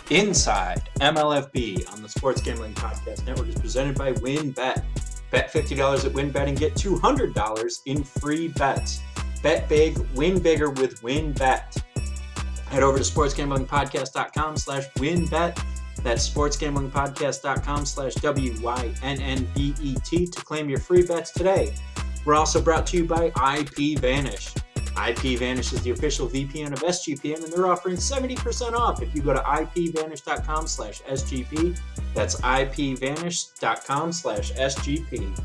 Inside MLFB on the Sports Gambling Podcast Network is presented by WynnBET. Bet $50 at WynnBET and get $200 in free bets. Bet big, win bigger with WynnBET. Head over to sportsgamblingpodcast.com/WynnBET. That's sportsgamblingpodcast.com/WYNNBET to claim your free bets today. We're also brought to you by IPVanish. IPVanish is the official VPN of SGPN, and they're offering 70% off if you go to IPVanish.com/SGP. That's IPVanish.com/SGP.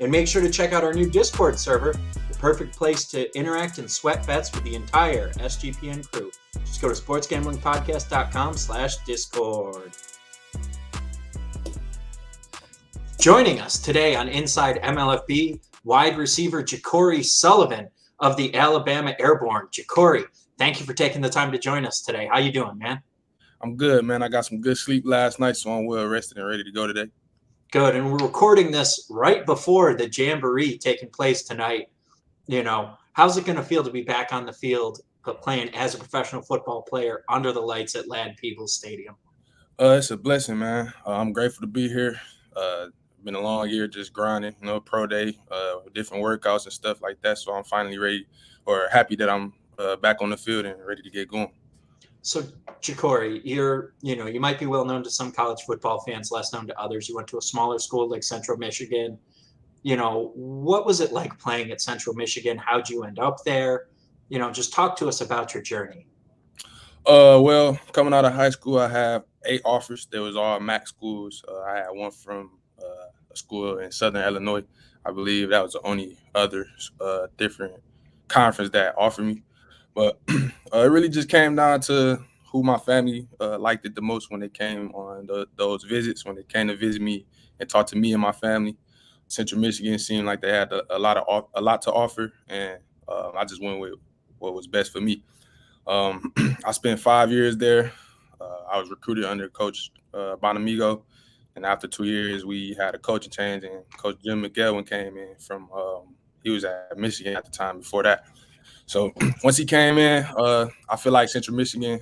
And make sure to check out our new Discord server, the perfect place to interact and sweat bets with the entire SGPN crew. Just go to sportsgamblingpodcast.com/Discord. Joining us today on Inside MLFB, wide receiver Jacorey Sullivan of the Alabama Airborne. Jacorey, thank you for taking the time to join us today. How you doing, man? I'm good, man. I got some good sleep last night, so I'm well rested and ready to go today. Good, and we're recording this right before the Jamboree taking place tonight. You know, how's it going to feel to be back on the field playing as a professional football player under the lights at Lad Peebles Stadium? It's a blessing, man. I'm grateful to be here. Been a long year just grinding, pro day, different workouts and stuff like that. So I'm finally ready or happy that I'm back on the field and ready to get going. So, Jacorey, you might be well known to some college football fans, less known to others. You went to a smaller school like Central Michigan. What was it like playing at Central Michigan? How'd you end up there? Just talk to us about your journey. Well, coming out of high school, I have 8 offers. There was all MAC schools. I had one from a school in Southern Illinois. I believe that was the only other different conference that offered me. But it really just came down to who my family liked it the most when they came on those visits, when they came to visit me and talk to me and my family. Central Michigan seemed like they had a lot to offer, and I just went with what was best for me. I spent 5 years there. I was recruited under Coach Bonamigo, and after 2 years, we had a coaching change, and Coach Jim McElwain came in from he was at Michigan at the time before that. So once he came in, I feel like Central Michigan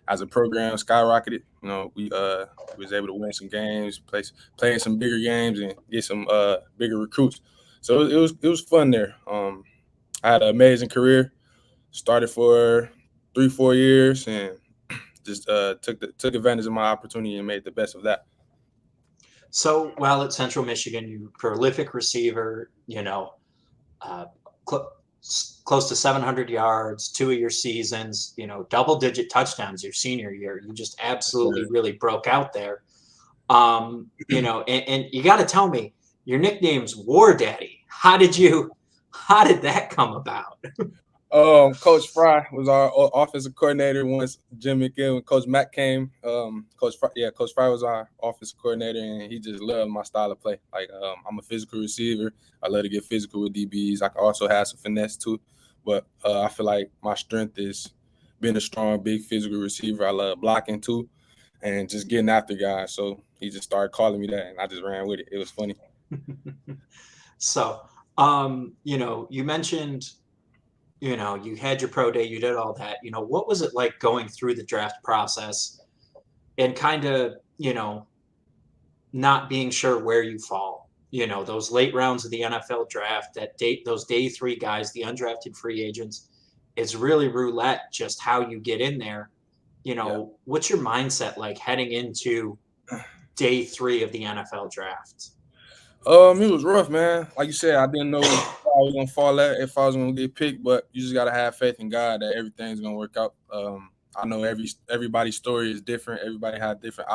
as a program skyrocketed. We was able to win some games, play some bigger games, and get some bigger recruits. So it was fun there. I had an amazing career. Started for 3-4 years, and just took advantage of my opportunity and made the best of that. So while at Central Michigan, you prolific receiver, close to 700 yards, 2 of your seasons, double-digit touchdowns your senior year. You just absolutely really broke out there. And you got to tell me, your nickname's War Daddy. How did that come about? Coach Fry was our offensive coordinator once Jim McGill and Coach Mack came. Coach Fry was our offensive coordinator, and he just loved my style of play. Like, I'm a physical receiver. I love to get physical with DBs. I can also have some finesse too, but I feel like my strength is being a strong, big physical receiver. I love blocking too, and just getting after guys. So he just started calling me that, and I just ran with it. It was funny. So, you mentioned, you had your pro day, you did all that. What was it like going through the draft process and kind of, not being sure where you fall? Those late rounds of the NFL draft, those day 3 guys, the undrafted free agents, it's really roulette just how you get in there. What's your mindset like heading into day 3 of the NFL draft? It was rough, man. Like you said, I didn't know I was gonna fall at if I was gonna get picked, but you just gotta have faith in God that everything's gonna work out. I know everybody's story is different. Everybody had different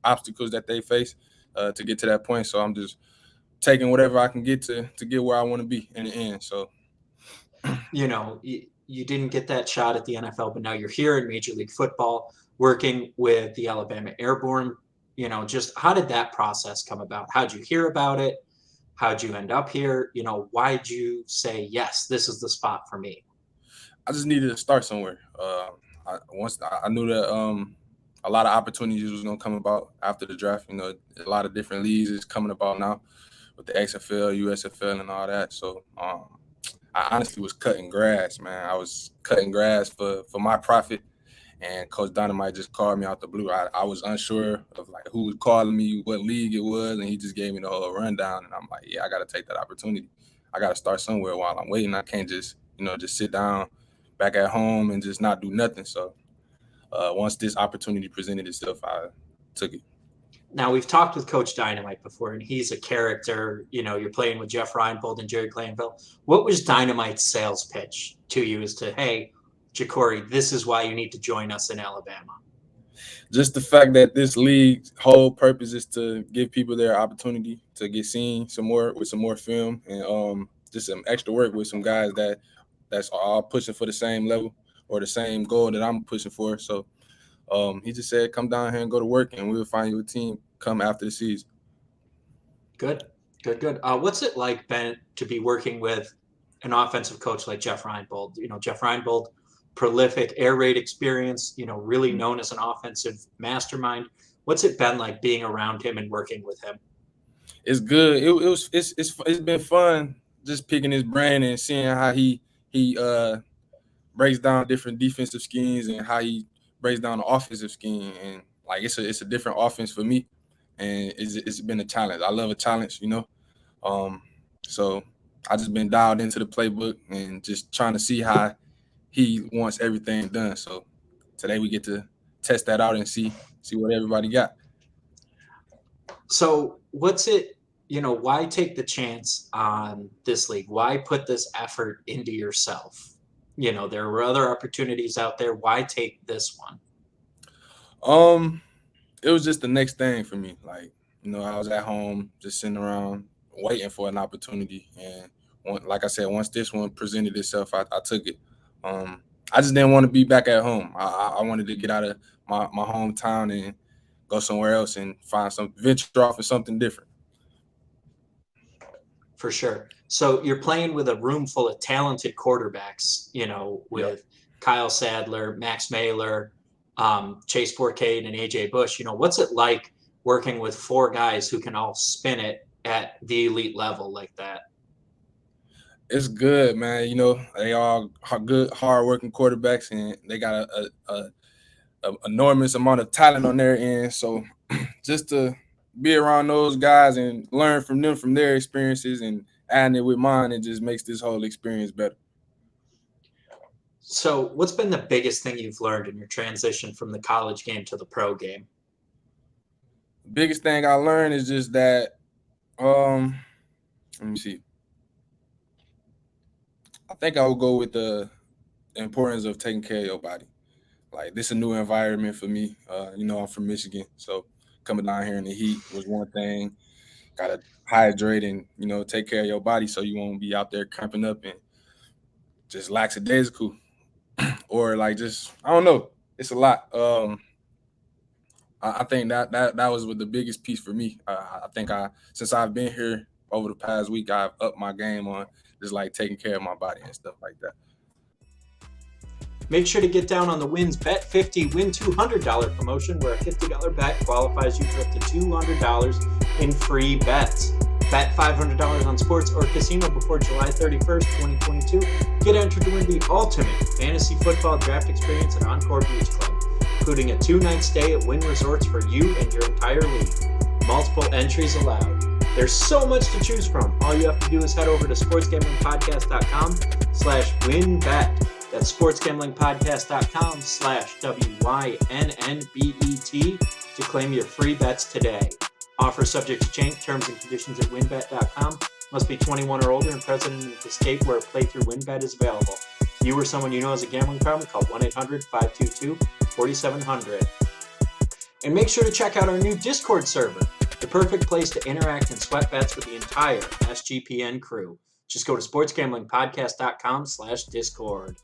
obstacles that they face to get to that point. So I'm just taking whatever I can get to get where I want to be in the end. So, you didn't get that shot at the NFL, but now you're here in Major League Football, working with the Alabama Airborne. Just how did that process come about? How'd you hear about it? How'd you end up here? Why'd you say, yes, this is the spot for me? I just needed to start somewhere. Once I knew that a lot of opportunities was going to come about after the draft. A lot of different leagues is coming about now with the XFL, USFL, and all that. So I honestly was cutting grass, man. I was cutting grass for my profit. And Coach Dynamite just called me out the blue. I was unsure of like who was calling me, what league it was, and he just gave me the whole rundown. And I'm like, yeah, I got to take that opportunity. I got to start somewhere while I'm waiting. I can't just, just sit down back at home and just not do nothing. So once this opportunity presented itself, I took it. Now, we've talked with Coach Dynamite before, and he's a character. You're playing with Jeff Reinbold and Jerry Clanville. What was Dynamite's sales pitch to you as to, hey, Jacorey, this is why you need to join us in Alabama? Just the fact that this league's whole purpose is to give people their opportunity to get seen some more with some more film and just some extra work with some guys that's all pushing for the same level or the same goal that I'm pushing for. So he just said, come down here and go to work, and we'll find you a team come after the season. Good. What's it like, Ben, to be working with an offensive coach like Jeff Reinbold? Jeff Reinbold, prolific air raid experience, really known as an offensive mastermind. What's it been like being around him and working with him? It's good. It's been fun just picking his brain and seeing how he breaks down different defensive schemes and how he breaks down the offensive scheme. And like it's a different offense for me, and it's been a challenge. I love a challenge, So I just been dialed into the playbook and just trying to see how he wants everything done. So today we get to test that out and see what everybody got. So what's it, why take the chance on this league? Why put this effort into yourself? There were other opportunities out there. Why take this one? It was just the next thing for me. Like, I was at home just sitting around waiting for an opportunity. And like I said, once this one presented itself, I took it. I just didn't want to be back at home. I wanted to get out of my hometown and go somewhere else and venture off in something different. For sure. So you're playing with a room full of talented quarterbacks, with Kyle Sadler, Max Mailer, Chase Bourcade, and AJ Bush. What's it like working with four guys who can all spin it at the elite level like that? It's good, man. They all are good, hard-working quarterbacks, and they got a enormous amount of talent on their end. So just to be around those guys and learn from them, from their experiences, and adding it with mine, it just makes this whole experience better. So what's been the biggest thing you've learned in your transition from the college game to the pro game? The biggest thing I learned is just that, let me see. I think I would go with the importance of taking care of your body. Like, this is a new environment for me. I'm from Michigan, so coming down here in the heat was one thing. Got to hydrate and, take care of your body so you won't be out there cramping up and just lackadaisical. Or like just, I don't know. It's a lot. I think that was the biggest piece for me. I think since I've been here over the past week, I've upped my game on just like taking care of my body and stuff like that. Make sure to get down on the Wins Bet 50 Win $200 promotion, where a $50 bet qualifies you for up to $200 in free bets. Bet $500 on sports or casino before July 31st, 2022. Get entered to win the ultimate fantasy football draft experience at Encore Beach Club, including a 2-night stay at Wynn Resorts for you and your entire league. Multiple entries allowed. There's so much to choose from. All you have to do is head over to sportsgamblingpodcast.com/winbet. That's sportsgamblingpodcast.com/WYNNBET to claim your free bets today. Offer subject to change. Terms and conditions at winbet.com. Must be 21 or older and present in the state where a playthrough WinBet is available. You or someone you know has a gambling problem, call 1-800-522-4700. And make sure to check out our new Discord server, the perfect place to interact and sweat bets with the entire SGPN crew. Just go to sportsgamblingpodcast.com/discord.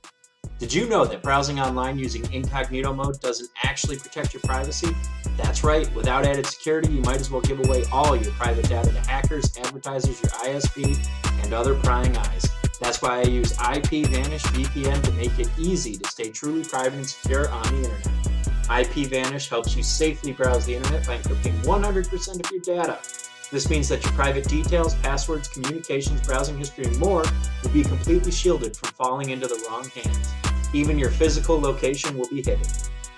Did you know that browsing online using incognito mode doesn't actually protect your privacy? That's right. Without added security, you might as well give away all your private data to hackers, advertisers, your ISP, and other prying eyes. That's why I use IPVanish VPN to make it easy to stay truly private and secure on the internet. IPVanish helps you safely browse the internet by encrypting 100% of your data. This means that your private details, passwords, communications, browsing history, and more will be completely shielded from falling into the wrong hands. Even your physical location will be hidden.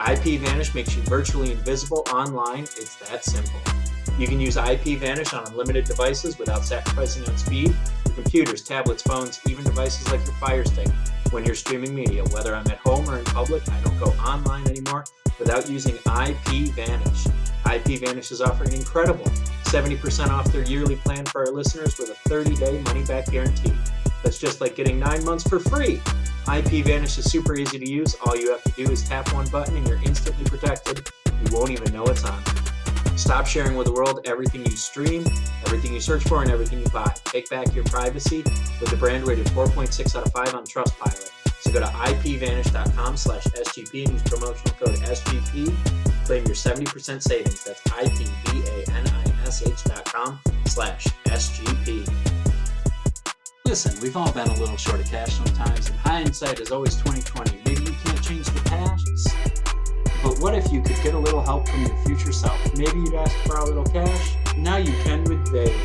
IP Vanish makes you virtually invisible online. It's that simple. You can use IP Vanish on unlimited devices without sacrificing on speed. For computers, tablets, phones, even devices like your Fire Stick. When you're streaming media, whether I'm at home or in public, I don't go online anymore without using IP Vanish. IP Vanish is offering an incredible 70% off their yearly plan for our listeners with a 30-day money-back guarantee. That's just like getting 9 months for free. IP Vanish is super easy to use. All you have to do is tap one button and you're instantly protected. You won't even know it's on. Stop sharing with the world everything you stream, everything you search for, and everything you buy. Take back your privacy with the brand rated 4.6 out of 5 on Trustpilot. So go to ipvanish.com/SGP and use promotional code SGP. Claim your 70% savings. That's ipvanish.com/SGP. Listen, we've all been a little short of cash sometimes, and hindsight is always 20/20. Maybe you can't change the past, but what if you could get a little help from your future self? Maybe you'd ask for a little cash. Now you can with Dave.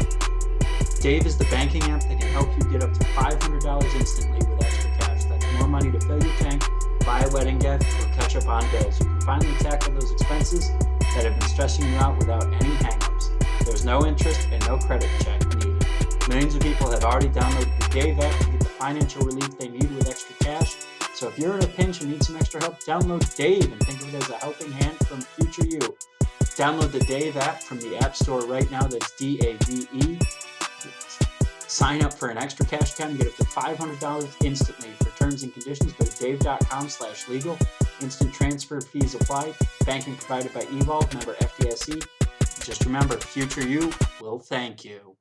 Dave is the banking app that can help you get up to $500 instantly with extra cash. That's more money to fill your tank, buy a wedding gift, or catch up on bills. You can finally tackle those expenses that have been stressing you out without any hang-ups. There's no interest and no credit check needed. Millions of people have already downloaded the Dave app to get the financial relief they need with extra cash. So if you're in a pinch and need some extra help, download Dave and think of it as a helping hand from future you. Download the Dave app from the App Store right now. That's DAVE. Sign up for an extra cash account and get up to $500 instantly. For terms and conditions, go to dave.com/legal. Instant transfer fees apply. Banking provided by Evolve, member FDIC. Just remember, future you will thank you.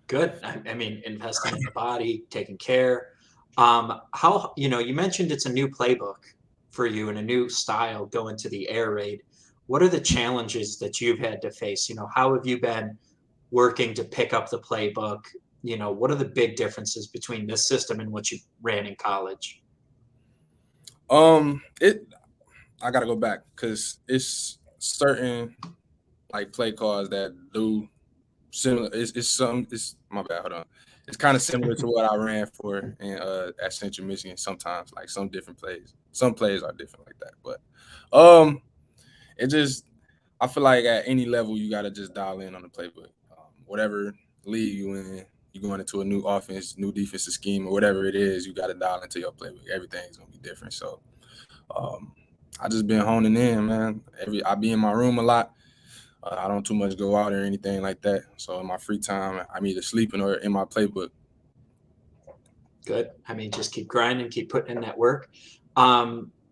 Good. I mean, investing in the body, taking care. How, you mentioned it's a new playbook for you and a new style going to the air raid. What are the challenges that you've had to face? How have you been working to pick up the playbook? What are the big differences between this system and what you ran in college? I gotta go back because it's certain like play calls that do similar. It's my bad. Hold on. It's kind of similar to what I ran for at Central Michigan. Sometimes, like some different plays. Some plays are different like that, but I feel like at any level you gotta just dial in on the playbook. Whatever league you in, you going into a new offense, new defensive scheme, or whatever it is, you gotta dial into your playbook. Everything's gonna be different. So, I just been honing in, man. I be in my room a lot. I don't too much go out or anything like that. So in my free time, I'm either sleeping or in my playbook. Good. I mean, just keep grinding, keep putting in that work.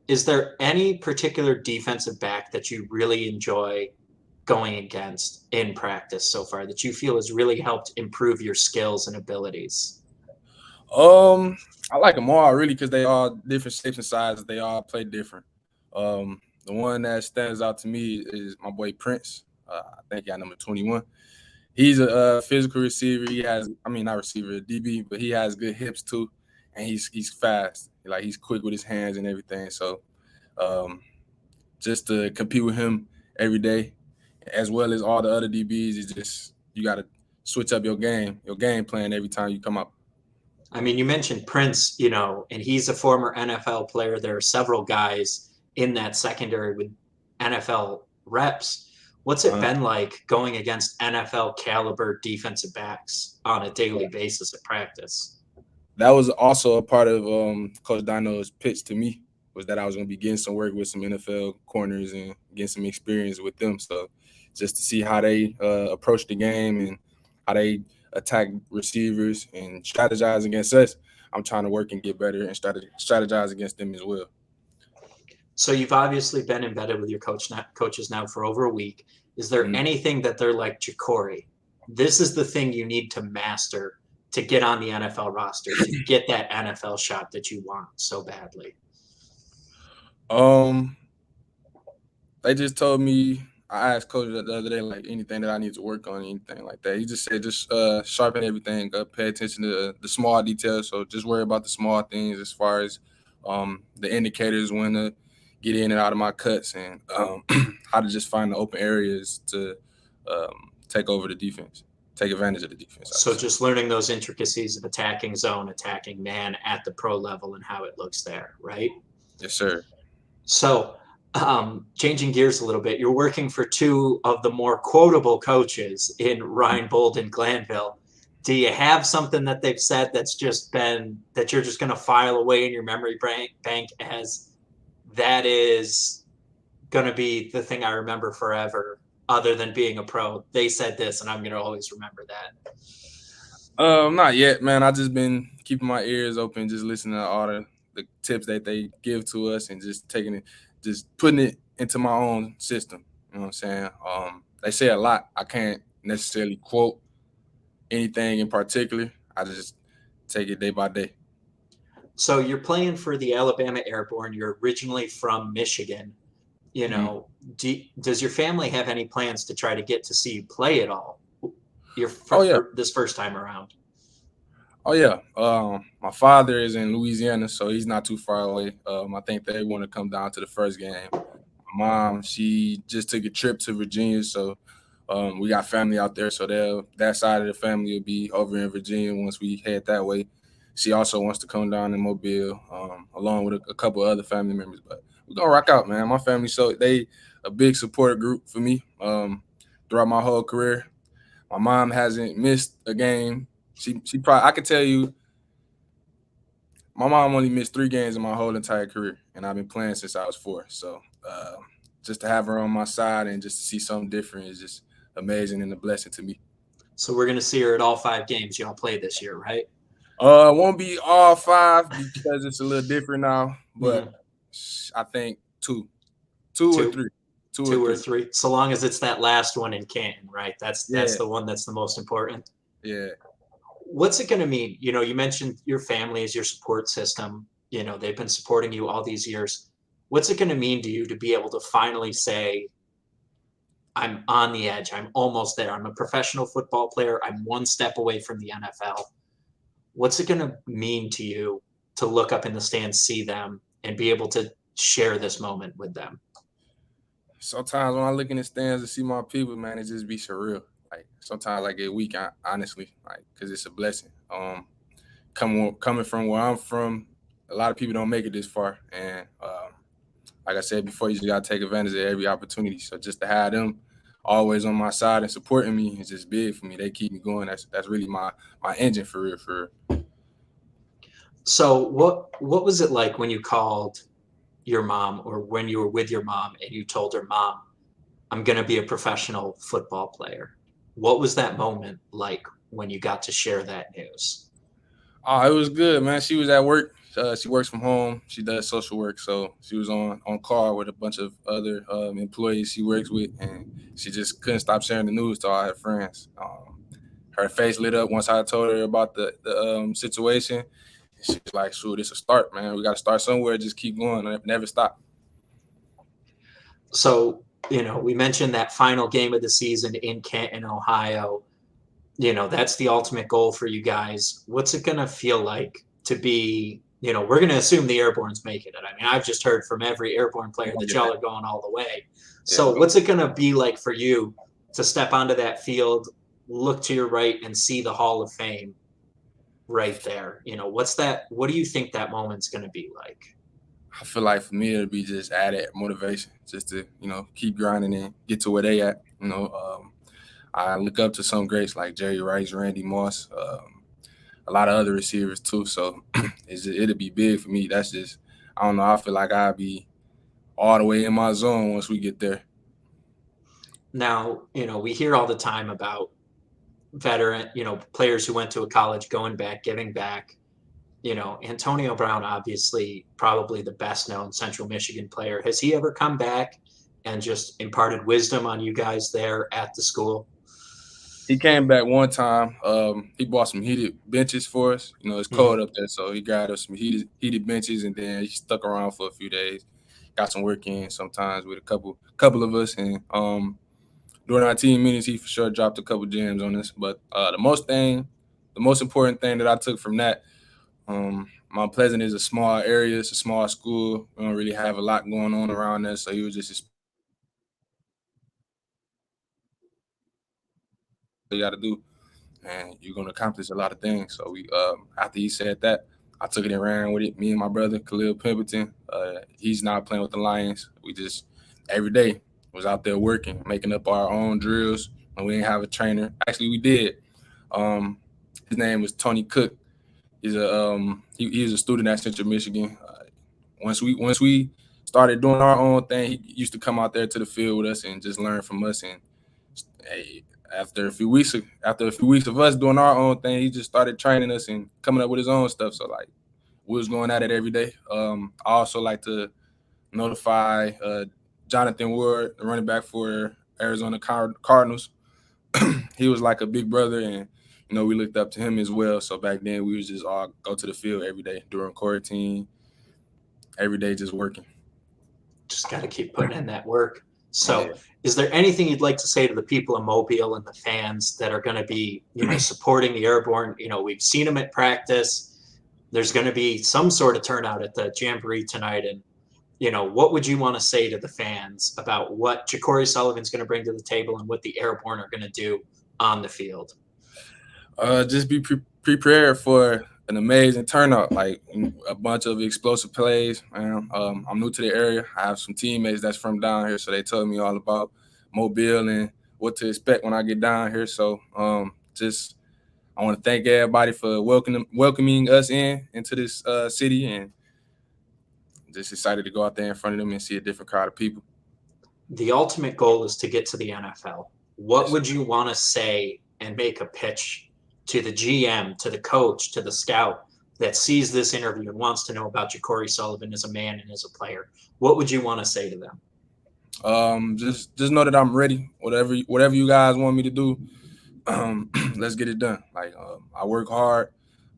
Is there any particular defensive back that you really enjoy going against in practice so far that you feel has really helped improve your skills and abilities? I like them all really because they all different shapes and sizes. They all play different. The one that stands out to me is my boy Prince. I think he got number 21. He's a physical receiver. He has, not receiver, DB, but he has good hips too, and he's fast. Like he's quick with his hands and everything. So, just to compete with him every day, as well as all the other DBs, is just you got to switch up your game plan every time you come up. I mean, you mentioned Prince, and he's a former NFL player. There are several guys in that secondary with NFL reps. What's it been like going against NFL caliber defensive backs on a daily basis at practice? That was also a part of Coach Dino's pitch to me, was that I was going to be getting some work with some NFL corners and getting some experience with them. So just to see how they approach the game and how they attack receivers and strategize against us, I'm trying to work and get better and strategize against them as well. So you've obviously been embedded with your coaches now for over a week. Is there anything that they're like, Jacorey, this is the thing you need to master to get on the NFL roster, to get that NFL shot that you want so badly? They just told me, I asked Coach the other day, like anything that I need to work on, anything like that. He just said, just sharpen everything up, pay attention to the small details. So just worry about the small things as far as the indicators when to get in and out of my cuts and how to just find the open areas to take over the defense, take advantage of the defense. So just learning those intricacies of attacking zone, attacking man at the pro level and how it looks there, right? Yes, sir. So, changing gears a little bit, you're working for two of the more quotable coaches in Ryan Bold and Glanville. Do you have something that they've said that's just been that you're just going to file away in your memory bank as that is going to be the thing I remember forever, other than being a pro? They said this, and I'm going to always remember that. Not yet, man. I just been keeping my ears open, just listening to all the tips that they give to us, and just taking it, just putting it into my own system. You know what I'm saying? They say a lot. I can't necessarily quote anything in particular. I just take it day by day. So you're playing for the Alabama Airborne. You're originally from Michigan. You Mm-hmm. know, does your family have any plans to try to get to see you play at all? Your Oh yeah, this first time around. oh yeah. My father is in Louisiana, so he's not too far away. I think they want to come down to the first game. My mom, she just took a trip to Virginia, so we got family out there. So that side of the family will be over in Virginia once we head that way. She also wants to come down in Mobile, along with a couple other family members. But we're gonna rock out, man. My family, so they a big support group for me throughout my whole career. My mom hasn't missed a game. She probably, I could tell you, my mom only missed 3 games in my whole entire career, and I've been playing since I was 4. So just to have her on my side and just to see something different is just amazing and a blessing to me. So we're gonna see her at all 5 games y'all play this year, right? Won't be all 5 because it's a little different now, but Mm-hmm. I think two or Two, three, two or two or three. three. So long as it's that last one in Canton, right? That's Yeah, the one that's the most important. yeah. What's it gonna mean? You know, you mentioned your family is your support system. You know, they've been supporting you all these years. What's it gonna mean to you to be able to finally say, I'm on the edge. I'm almost there. I'm a professional football player. I'm one step away from the NFL. What's it going to mean to you to look up in the stands, see them, and be able to share this moment with them? Sometimes when I look in the stands and see my people, man, it just be surreal. Like sometimes I get weak, honestly, like because it's a blessing. Coming from where I'm from, a lot of people don't make it this far, and like I said before, you just gotta take advantage of every opportunity. So just to have them always on my side and supporting me is just big for me. They keep me going. That's really my engine for real. For real. So what was it like when you called your mom or when you were with your mom and you told her, Mom, I'm going to be a professional football player? What was that moment like when you got to share that news? Oh, it was good, man. She was at work. She works from home. She does social work, so she was on call with a bunch of other employees she works with, and she just couldn't stop sharing the news to all her friends. Her face lit up once I told her about the situation. She was like, "Shoot, it's a start, man. We got to start somewhere. Just keep going, never stop." So, you know, we mentioned that final game of the season in Canton, Ohio. You know, that's the ultimate goal for you guys. What's it going to feel like to be, you know, we're going to assume the Airborne's making it. I mean, I've just heard from every Airborne player that Yeah, y'all are going all the way. yeah, we So, go. what's it going to be like for you to step onto that field, look to your right, and see the Hall of Fame right there? You know, what's that? What do you think that moment's going to be like? I feel like for me it'll be just added motivation, just to keep grinding and get to where they at. I look up to some greats like Jerry Rice, Randy Moss, a lot of other receivers too. So it'll be big for me. That's just, I don't know. I feel like I'll be all the way in my zone once we get there. Now, you know, we hear all the time about veteran, you know, players who went to a college going back, giving back. You know, Antonio Brown, obviously, probably the best known Central Michigan player. Has he ever come back and just imparted wisdom on you guys there at the school? He came back one time. He bought some heated benches for us. It's Mm-hmm. cold up there, so he got us some heated benches, and then he stuck around for a few days. Got some work in sometimes with a couple of us, and during our team meetings, he for sure dropped a couple gems on us. But the most important thing that I took from that, Mount Pleasant is a small area. It's a small school. We don't really have a lot going on around there, so he was just you got to do, and you're gonna accomplish a lot of things. So we, after he said that, I took it and ran with it. Me and my brother Khalil Pimpleton, He's not playing with the Lions. We just every day was out there working, making up our own drills, and we didn't have a trainer. Actually, we did. His name was Tony Cook. He's a student at Central Michigan. Once we started doing our own thing, he used to come out there to the field with us and just learn from us. And hey, after a few weeks of us doing our own thing, he just started training us and coming up with his own stuff. So like we was going at it every day. I also like to notify Jonathan Ward, the running back for Arizona Cardinals. He was like a big brother, and we looked up to him as well. So back then we was just all go to the field every day during quarantine, every day just working. Just got to keep putting in that work. So is there anything you'd like to say to the people in Mobile and the fans that are going to be, supporting the Airborne? We've seen them at practice. There's going to be some sort of turnout at the Jamboree tonight. And, what would you want to say to the fans about what Jacorey Sullivan's going to bring to the table and what the Airborne are going to do on the field? Just be prepared for an amazing turnout, like a bunch of explosive plays, man. I'm new to the area. I have some teammates that's from down here, so they told me all about Mobile and what to expect when I get down here. So I want to thank everybody for welcoming us into this city, and just excited to go out there in front of them and see a different crowd of people. The ultimate goal is to get to the NFL. What would you want to say and make a pitch to the GM, to the coach, to the scout that sees this interview and wants to know about Jacorey Sullivan as a man and as a player? What would you want to say to them? Just know that I'm ready. Whatever you guys want me to do, let's get it done. Like I work hard.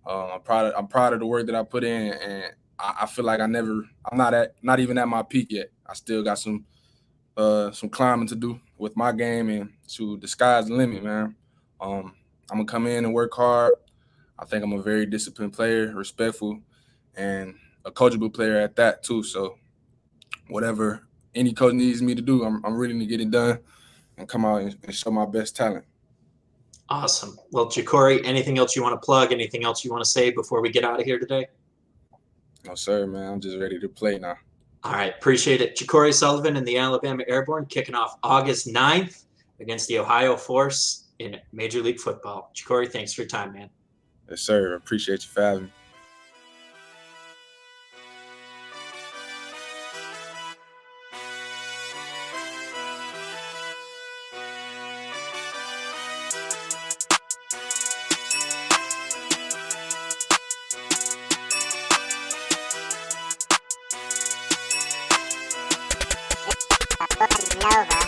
I'm proud of the work that I put in, and I feel like I'm not even at my peak yet. I still got some climbing to do with my game, and the sky's the limit, man. I'm gonna come in and work hard. I think I'm a very disciplined player, respectful, and a coachable player at that too. So whatever any coach needs me to do, I'm ready to get it done and come out and show my best talent. Awesome. Well, Jacorey, anything else you want to plug? Anything else you want to say before we get out of here today? No, sir, man. I'm just ready to play now. All right. Appreciate it. Jacorey Sullivan and the Alabama Airborne kicking off August 9th against the Ohio Force in Major League Football. Jacorey, thanks for your time, man. Yes, sir. Appreciate you for having me. Nova.